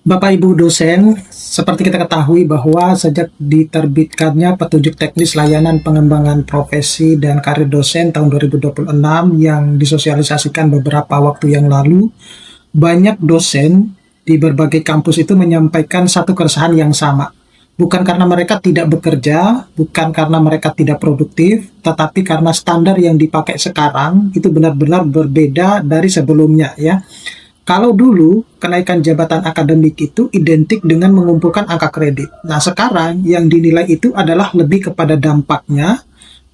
Bapak Ibu dosen, seperti kita ketahui bahwa sejak diterbitkannya petunjuk teknis layanan pengembangan profesi dan karir dosen tahun 2026 yang disosialisasikan beberapa waktu yang lalu, banyak dosen di berbagai kampus itu menyampaikan satu keresahan yang sama. Bukan karena mereka tidak bekerja, bukan karena mereka tidak produktif, tetapi karena standar yang dipakai sekarang itu benar-benar berbeda dari sebelumnya ya. Kalau dulu kenaikan jabatan akademik itu identik dengan mengumpulkan angka kredit. Nah, sekarang yang dinilai itu adalah lebih kepada dampaknya,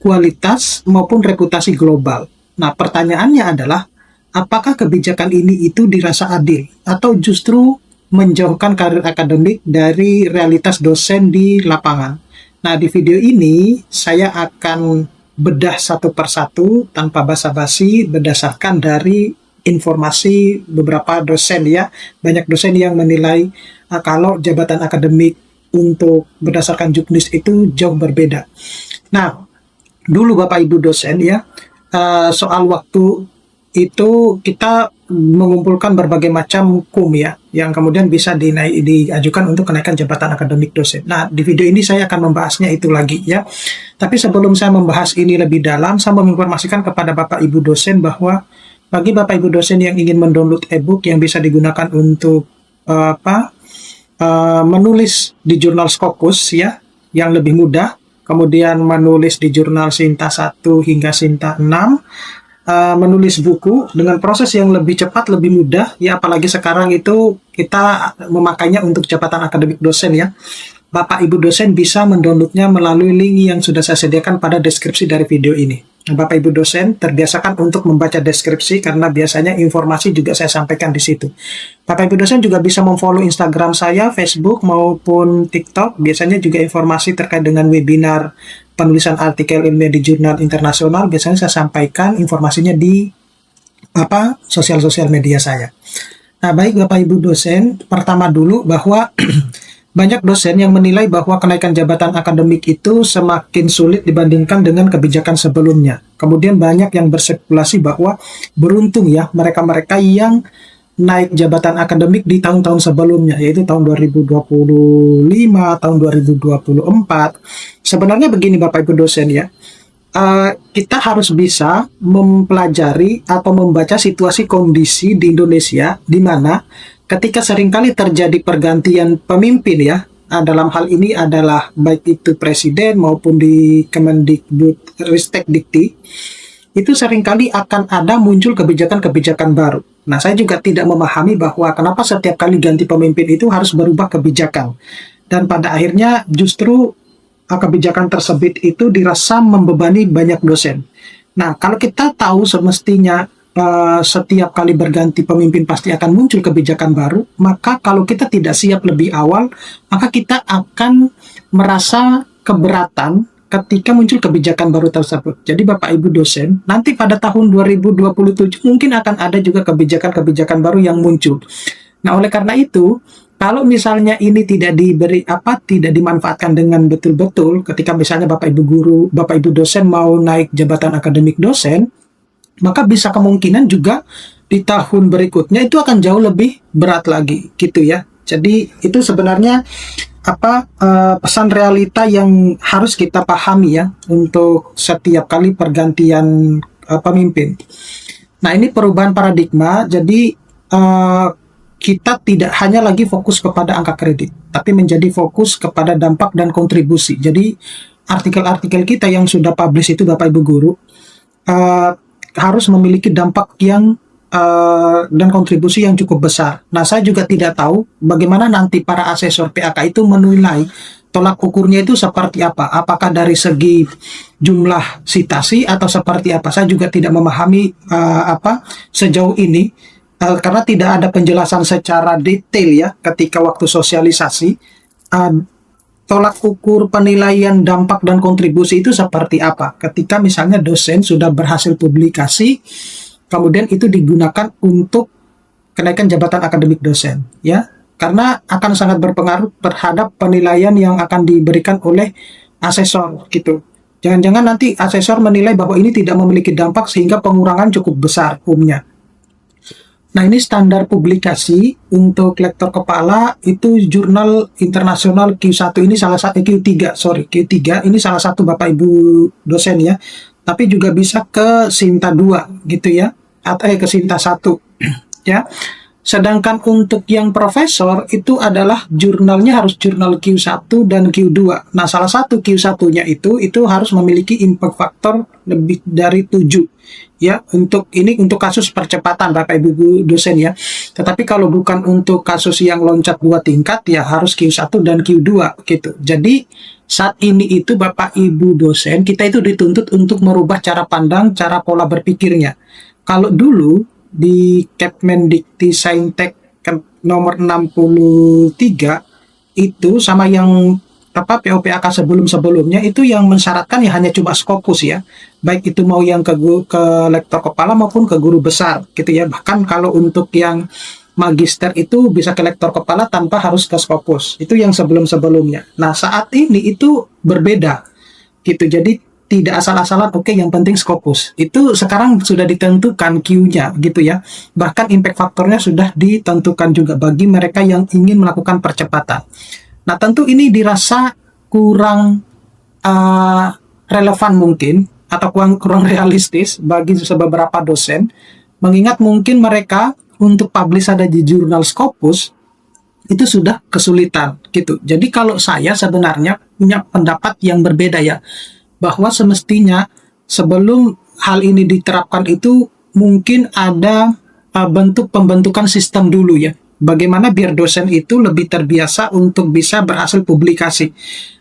kualitas maupun reputasi global. Nah, pertanyaannya adalah apakah kebijakan ini itu dirasa adil atau justru menjauhkan karir akademik dari realitas dosen di lapangan. Nah, di video ini saya akan bedah satu persatu tanpa basa-basi berdasarkan dari informasi beberapa dosen ya. Banyak dosen yang menilai kalau jabatan akademik untuk berdasarkan juknis itu jauh berbeda. Nah, dulu Bapak Ibu dosen ya, soal waktu itu kita mengumpulkan berbagai macam KUM ya, yang kemudian bisa diajukan untuk kenaikan jabatan akademik dosen. Nah, di video ini saya akan membahasnya itu lagi ya. Tapi sebelum saya membahas ini lebih dalam, saya menginformasikan kepada Bapak Ibu dosen bahwa bagi Bapak Ibu dosen yang ingin mendownload e-book yang bisa digunakan untuk menulis di jurnal Scopus ya, yang lebih mudah, kemudian menulis di jurnal Sinta 1 hingga Sinta 6, menulis buku dengan proses yang lebih cepat, lebih mudah ya, apalagi sekarang itu kita memakainya untuk jabatan akademik dosen ya. Bapak Ibu dosen bisa mendownloadnya melalui link yang sudah saya sediakan pada deskripsi dari video ini. Bapak Ibu dosen terbiasakan untuk membaca deskripsi karena biasanya informasi juga saya sampaikan di situ. Bapak Ibu dosen juga bisa memfollow Instagram saya, Facebook maupun TikTok. Biasanya juga informasi terkait dengan webinar penulisan artikel ilmiah di jurnal internasional. Biasanya saya sampaikan informasinya di sosial media saya. Nah, baik Bapak Ibu dosen, pertama dulu bahwa banyak dosen yang menilai bahwa kenaikan jabatan akademik itu semakin sulit dibandingkan dengan kebijakan sebelumnya. Kemudian banyak yang berspekulasi bahwa beruntung ya mereka-mereka yang naik jabatan akademik di tahun-tahun sebelumnya, yaitu tahun 2025, tahun 2024. Sebenarnya begini Bapak Ibu dosen ya, kita harus bisa mempelajari atau membaca situasi kondisi di Indonesia di mana ketika seringkali terjadi pergantian pemimpin ya, dalam hal ini adalah baik itu presiden maupun di Kemendikbud Ristek Dikti, itu seringkali akan ada muncul kebijakan-kebijakan baru. Nah, saya juga tidak memahami bahwa kenapa setiap kali ganti pemimpin itu harus berubah kebijakan. Dan pada akhirnya justru kebijakan tersebut itu dirasa membebani banyak dosen. Nah, kalau kita tahu semestinya setiap kali berganti pemimpin pasti akan muncul kebijakan baru, maka kalau kita tidak siap lebih awal, maka kita akan merasa keberatan ketika muncul kebijakan baru tersebut. Jadi Bapak Ibu dosen, nanti pada tahun 2027 mungkin akan ada juga kebijakan-kebijakan baru yang muncul. Nah, oleh karena itu, kalau misalnya ini tidak tidak dimanfaatkan dengan betul-betul, ketika misalnya Bapak Ibu guru, Bapak Ibu dosen mau naik jabatan akademik dosen, maka bisa kemungkinan juga di tahun berikutnya itu akan jauh lebih berat lagi gitu ya. Jadi itu sebenarnya pesan realita yang harus kita pahami ya untuk setiap kali pergantian pemimpin. Nah, ini perubahan paradigma. Jadi kita tidak hanya lagi fokus kepada angka kredit, tapi menjadi fokus kepada dampak dan kontribusi. Jadi artikel-artikel kita yang sudah publish itu Bapak Ibu guru harus memiliki dampak yang dan kontribusi yang cukup besar. Nah, saya juga tidak tahu bagaimana nanti para asesor PAK itu menilai tolak ukurnya itu seperti apa. Apakah dari segi jumlah sitasi atau seperti apa? Saya juga tidak memahami sejauh ini karena tidak ada penjelasan secara detail ya ketika waktu sosialisasi. Tolak ukur penilaian dampak dan kontribusi itu seperti apa ketika misalnya dosen sudah berhasil publikasi kemudian itu digunakan untuk kenaikan jabatan akademik dosen ya, karena akan sangat berpengaruh terhadap penilaian yang akan diberikan oleh asesor gitu. Jangan-jangan nanti asesor menilai bahwa ini tidak memiliki dampak sehingga pengurangan cukup besar hukumnya. Nah, ini standar publikasi untuk lektor kepala itu jurnal internasional Q1 ini salah satu Q3, sorry, Q3 ini salah satu Bapak Ibu dosen ya. Tapi juga bisa ke Sinta 2 gitu ya. Atau ke Sinta 1 ya. Sedangkan untuk yang profesor itu adalah jurnalnya harus jurnal Q1 dan Q2. Nah, salah satu Q1-nya itu harus memiliki impact factor lebih dari 7 ya, untuk ini untuk kasus percepatan Bapak Ibu dosen ya. Tetapi kalau bukan untuk kasus yang loncat 2 tingkat ya harus Q1 dan Q2 gitu. Jadi saat ini itu Bapak Ibu dosen kita itu dituntut untuk merubah cara pandang, cara pola berpikirnya. Kalau dulu di Kemendikti Saintek nomor 63 itu sama yang POPAK sebelum-sebelumnya itu yang mensyaratkan ya hanya cuma Scopus ya, baik itu mau yang ke lektor kepala maupun ke guru besar gitu ya. Bahkan kalau untuk yang magister itu bisa ke lektor kepala tanpa harus ke Scopus, itu yang sebelum-sebelumnya. Nah, saat ini itu berbeda gitu, jadi tidak asal-asalan oke yang penting Scopus. Itu sekarang sudah ditentukan Q-nya gitu ya. Bahkan impact faktornya sudah ditentukan juga bagi mereka yang ingin melakukan percepatan. Nah, tentu ini dirasa kurang relevan mungkin atau kurang realistis bagi beberapa dosen, mengingat mungkin mereka untuk publish ada di jurnal Scopus itu sudah kesulitan gitu. Jadi kalau saya sebenarnya punya pendapat yang berbeda ya, bahwa semestinya sebelum hal ini diterapkan itu mungkin ada bentuk pembentukan sistem dulu ya. Bagaimana biar dosen itu lebih terbiasa untuk bisa berhasil publikasi.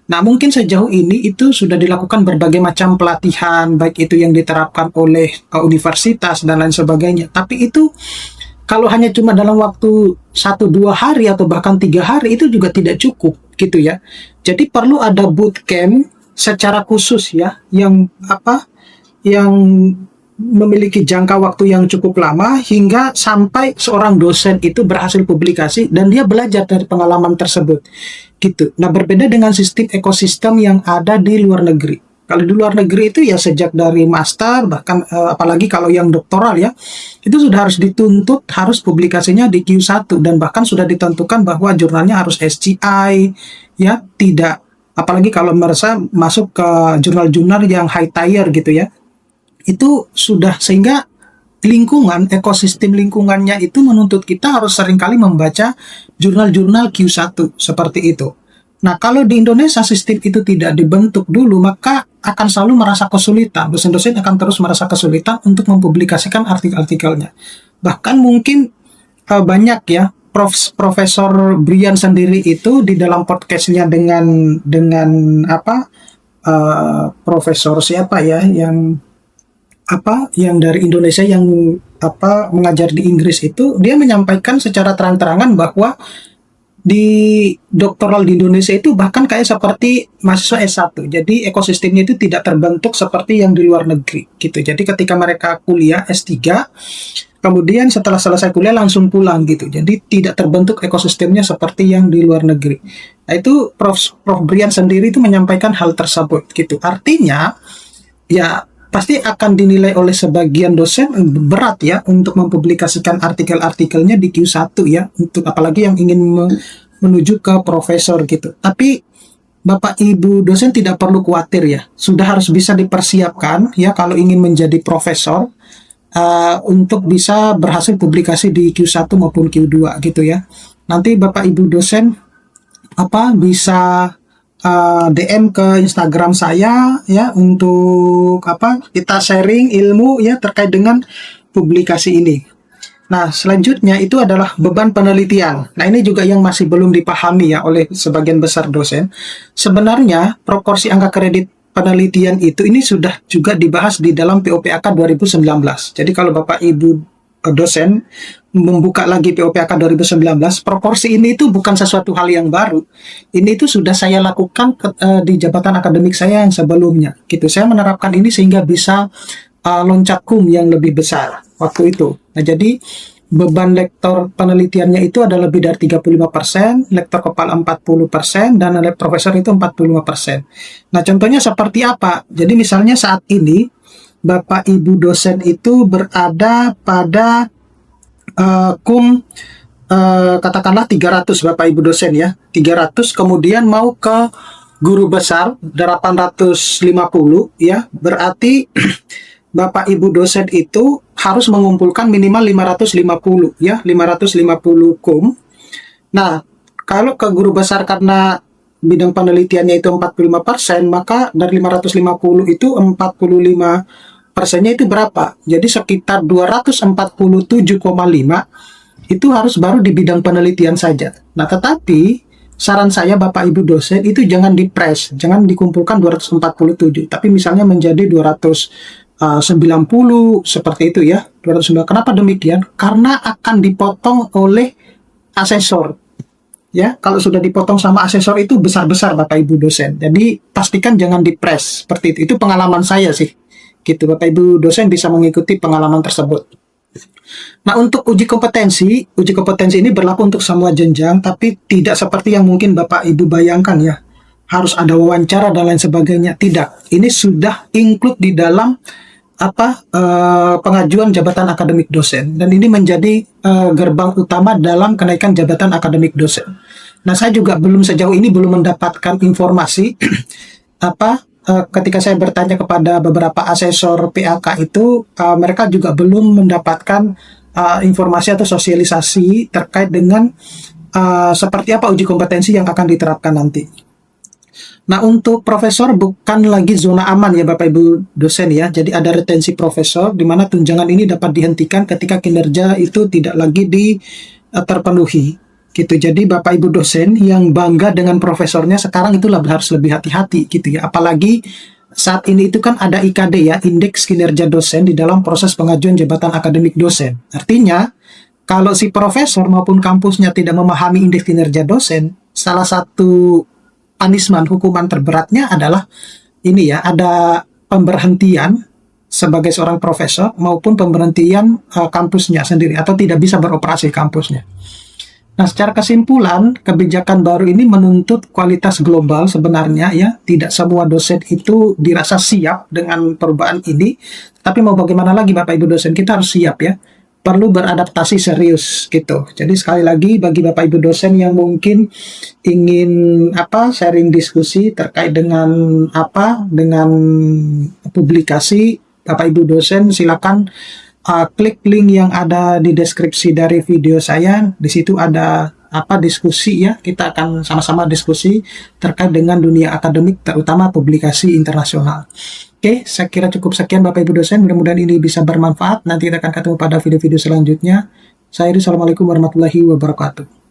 Nah, mungkin sejauh ini itu sudah dilakukan berbagai macam pelatihan, baik itu yang diterapkan oleh universitas dan lain sebagainya. Tapi itu kalau hanya cuma dalam waktu 1-2 hari atau bahkan 3 hari itu juga tidak cukup gitu ya. Jadi perlu ada bootcamp secara khusus ya, yang memiliki jangka waktu yang cukup lama hingga sampai seorang dosen itu berhasil publikasi dan dia belajar dari pengalaman tersebut gitu. Nah, berbeda dengan sistem ekosistem yang ada di luar negeri. Kalau di luar negeri itu ya sejak dari master bahkan apalagi kalau yang doktoral ya, itu sudah harus dituntut harus publikasinya di Q1 dan bahkan sudah ditentukan bahwa jurnalnya harus SCI ya, tidak apalagi kalau merasa masuk ke jurnal-jurnal yang high tier gitu ya. Itu sudah sehingga ekosistem lingkungannya itu menuntut kita harus seringkali membaca jurnal-jurnal Q1 seperti itu. Nah, kalau di Indonesia sistem itu tidak dibentuk dulu, maka akan selalu merasa kesulitan. Dosen-dosen akan terus merasa kesulitan untuk mempublikasikan artikel-artikelnya. Bahkan mungkin banyak ya Profesor Brian sendiri itu di dalam podcastnya dengan profesor siapa ya yang dari Indonesia yang mengajar di Inggris itu, dia menyampaikan secara terang-terangan bahwa di doktoral di Indonesia itu bahkan kayak seperti mahasiswa S1. Jadi ekosistemnya itu tidak terbentuk seperti yang di luar negeri gitu. Jadi ketika mereka kuliah S3 kemudian setelah selesai kuliah langsung pulang gitu. Jadi tidak terbentuk ekosistemnya seperti yang di luar negeri. Nah, itu Prof. Brian sendiri itu menyampaikan hal tersebut gitu. Artinya ya pasti akan dinilai oleh sebagian dosen berat ya untuk mempublikasikan artikel-artikelnya di Q1 ya, untuk apalagi yang ingin menuju ke profesor gitu. Tapi Bapak Ibu dosen tidak perlu khawatir ya, sudah harus bisa dipersiapkan ya kalau ingin menjadi profesor untuk bisa berhasil publikasi di Q1 maupun Q2 gitu ya. Nanti Bapak Ibu dosen bisa DM ke Instagram saya ya untuk kita sharing ilmu ya terkait dengan publikasi ini. Nah, selanjutnya itu adalah beban penelitian. Nah, ini juga yang masih belum dipahami ya oleh sebagian besar dosen. Sebenarnya proporsi angka kredit penelitian itu ini sudah juga dibahas di dalam POPAK 2019. Jadi kalau Bapak Ibu dosen membuka lagi POPAK 2019, proporsi ini itu bukan sesuatu hal yang baru. Ini itu sudah saya lakukan di jabatan akademik saya yang sebelumnya. Gitu. Saya menerapkan ini sehingga bisa loncat kum yang lebih besar waktu itu. Nah, jadi beban lektor penelitiannya itu ada lebih dari 35%, lektor kepala 40%, dan profesor itu 45%. Nah, contohnya seperti apa? Jadi misalnya saat ini, Bapak Ibu dosen itu berada pada katakanlah 300 Bapak Ibu dosen ya, 300, kemudian mau ke guru besar 850 ya, berarti Bapak Ibu dosen itu harus mengumpulkan minimal 550 ya, 550 kum. Nah, kalau ke guru besar karena bidang penelitiannya itu 45%, maka dari 550 itu 45%-nya itu berapa? Jadi sekitar 247,5 itu harus baru di bidang penelitian saja. Nah, tetapi saran saya Bapak Ibu dosen itu jangan dipres, jangan dikumpulkan 247, tapi misalnya menjadi 290 seperti itu ya. 290. Kenapa demikian? Karena akan dipotong oleh asesor. Ya, kalau sudah dipotong sama asesor itu besar-besar Bapak Ibu dosen. Jadi pastikan jangan dipres seperti itu. Itu pengalaman saya sih. Gitu, Bapak Ibu dosen bisa mengikuti pengalaman tersebut. Nah, untuk uji kompetensi ini berlaku untuk semua jenjang, tapi tidak seperti yang mungkin Bapak Ibu bayangkan ya. Harus ada wawancara dan lain sebagainya. Tidak. Ini sudah include di dalam pengajuan jabatan akademik dosen, dan ini menjadi gerbang utama dalam kenaikan jabatan akademik dosen. Nah, saya juga sejauh ini belum mendapatkan informasi ketika saya bertanya kepada beberapa asesor PAK itu, mereka juga belum mendapatkan informasi atau sosialisasi terkait dengan seperti apa uji kompetensi yang akan diterapkan nanti. Nah, untuk profesor bukan lagi zona aman ya Bapak Ibu dosen ya. Jadi ada retensi profesor di mana tunjangan ini dapat dihentikan ketika kinerja itu tidak lagi terpenuhi. Gitu. Jadi Bapak Ibu dosen yang bangga dengan profesornya sekarang itulah harus lebih hati-hati gitu ya. Apalagi saat ini itu kan ada IKD ya, Indeks Kinerja Dosen di dalam proses pengajuan jabatan akademik dosen. Artinya, kalau si profesor maupun kampusnya tidak memahami indeks kinerja dosen, salah satu punishment, hukuman terberatnya adalah ini ya, ada pemberhentian sebagai seorang profesor maupun pemberhentian kampusnya sendiri atau tidak bisa beroperasi kampusnya. Nah, secara kesimpulan, kebijakan baru ini menuntut kualitas global sebenarnya ya. Tidak semua dosen itu dirasa siap dengan perubahan ini, tapi mau bagaimana lagi Bapak Ibu dosen, kita harus siap ya. Perlu beradaptasi serius gitu. Jadi sekali lagi bagi Bapak Ibu dosen yang mungkin ingin sharing diskusi terkait dengan dengan publikasi, Bapak Ibu dosen silakan klik link yang ada di deskripsi dari video saya. Di situ ada diskusi ya. Kita akan sama-sama diskusi terkait dengan dunia akademik, terutama publikasi internasional. Oke, saya kira cukup sekian Bapak Ibu dosen. Mudah-mudahan ini bisa bermanfaat. Nanti kita akan ketemu pada video-video selanjutnya. Saya Assalamualaikum warahmatullahi wabarakatuh.